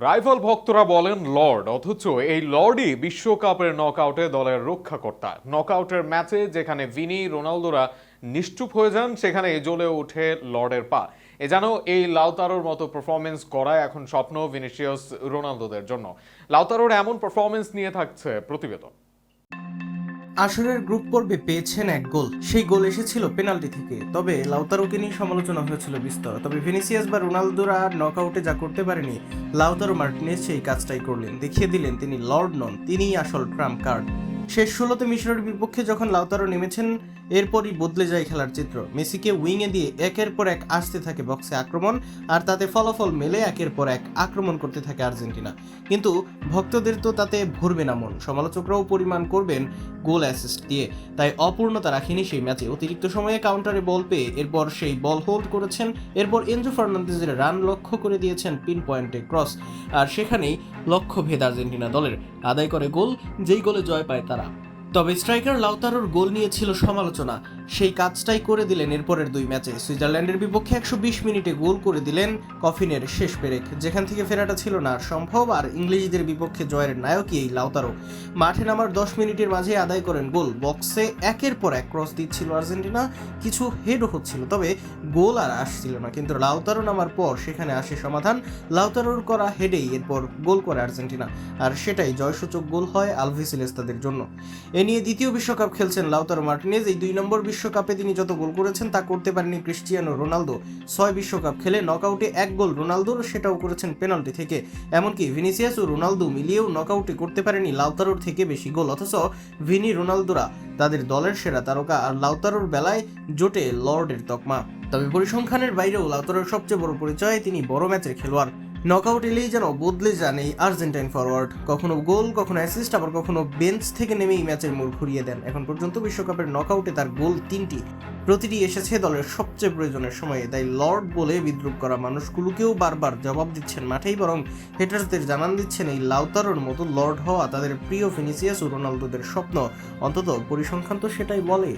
Rival ভক্তরা বলেন Lord, অথচ এই লর্ডই বিশ্বকাপের নকআউটে দলের রক্ষাকর্তা। নকআউটের ম্যাচে যেখানে ভিনি রোনালদোরা নিশ্চুপ হয়ে যান, সেখানে জ্বলে ওঠে লর্ডের পা। যেন এই লাউতারোর মতো পারফরমেন্স করা এখন স্বপ্ন ভিনিসিয়াস রোনালদোদের জন্য। লাউতারোর এমন পারফরমেন্স নিয়ে থাকছে প্রতিবেদন। আসরের গ্রুপ পর্বে পেয়েছেন এক গোল, সেই গোল এসেছিল পেনাল্টি থেকে। তবে লাউতারোকে নিয়ে সমালোচনা হয়েছিল বিস্তর। তবে ভিনিসিয়াস বা রোনালদোরা নকআউটে যা করতে পারেনি, লাউতারো মার্টিনেজ সেই কাজটাই করলেন। দেখিয়ে দিলেন তিনি লর্ড নন, তিনিই আসল ট্রাম্প কার্ড। শেষ 16তে মিশরের বিপক্ষে যখন লাউতারো নেমেছেন, এরপরই বদলে যায় খেলার চিত্র। মেসিকে উইংয়ে দিয়ে একের পর এক আসতে থাকে বক্সে আক্রমণ, আর তাতে ফলাফল মেলে একের পর এক আক্রমণ করতে থাকে আর্জেন্টিনা। কিন্তু ভক্তদের তো তাতে ভরবে না মন, সমালোচকরাও পরিমাণ করবেন গোল অ্যাসিস্ট দিয়ে। তাই অপূর্ণতা রাখেনি সেই ম্যাচে। অতিরিক্ত সময়ে কাউন্টারে বল পেয়ে এরপর সেই বল হোল্ড করেছেন, এরপর এনজো ফার্নান্দেজের রান লক্ষ্য করে দিয়েছেন পিন পয়েন্টে ক্রস, আর সেখানেই লক্ষ্যভেদ আর্জেন্টিনা দলের। আদায় করে গোল, যেই গোলে জয় পায় তারা। তবে স্ট্রাইকার লাউতারোর গোল নিয়ে ছিল সমালোচনা, সেই কাজটাই করে দিলেন এরপরের দুই ম্যাচে। সুইজারল্যান্ডের বিপক্ষে 120 মিনিটে গোল করে দিলেন কফিনের শেষ পেরেক, যেখান থেকে ফেরাটা ছিল না আর সম্ভব। আর ইংলিশদের বিপক্ষে জয়ের নায়কই এই লাউতারো। মাঠে নামার 10 মিনিটের মাঝে আদায় করেন গোল। বক্সে একের পর এক ক্রস দিচ্ছিল আর্জেন্টিনা, কিছু হেডও হচ্ছিল, তবে গোল আর আসছিল না। কিন্তু লাউতারো নামার পর সেখানে আসে সমাধান। লাউতারোর করা হেডেই এরপর গোল করে আর্জেন্টিনা, আর সেটাই জয়সূচক গোল হয় আলভিসেলেস্তাদের জন্য। এ নিয়ে দ্বিতীয় বিশ্বকাপ খেলছেন লাউতারো মার্টিনেজ। এই 2 নম্বর বিশ্বকাপে তিনি যত গোল করেছেন তা করতে পারেনি ক্রিস্টিয়ানো রোনালদো। 6 বিশ্বকাপ খেলে নকআউটে 1 গোল রোনালদোর, সেটাও করেছেন পেনাল্টি থেকে। এমনকি ভিনিসিয়াস ও রোনালদো মিলিয়েও নকআউটে করতে পারেনি লাউতারোর থেকে বেশি গোল। অথচ ভিনি রোনালদোরা তাদের দলের সেরা তারকা, আর লাউতারোর বেলায় জোটে লর্ডের তকমা। তবে পরিসংখ্যানের বাইরেও লাউতারোর সবচেয়ে বড় পরিচয়, তিনি বড় ম্যাচের খেলোয়াড়। নকআউট এলেই যেন বদলে যান এই আর্জেন্টাইন ফরওয়ার্ড। কখনো গোল, কখনো অ্যাসিস্ট, আবার কখনো বেঞ্চ থেকে নেমেই ম্যাচের মোড় ঘুরিয়ে দেন। এখন পর্যন্ত বিশ্বকাপের নকআউটে তার গোল 3টি, প্রতিটি এসেছে দলের সবচেয়ে প্রয়োজনের সময়ে। তাই লর্ড বলে বিদ্রুপ করা মানুষগুলোকেও বারবার জবাব দিচ্ছেন মাঠেই, বরং হেটার্সদের জানান দিচ্ছেন এই লাউতারোর মতো লর্ড হওয়া তাদের প্রিয় ভিনিসিয়াস ও রোনালদোদের স্বপ্ন। অন্তত পরিসংখ্যান তো সেটাই বলে।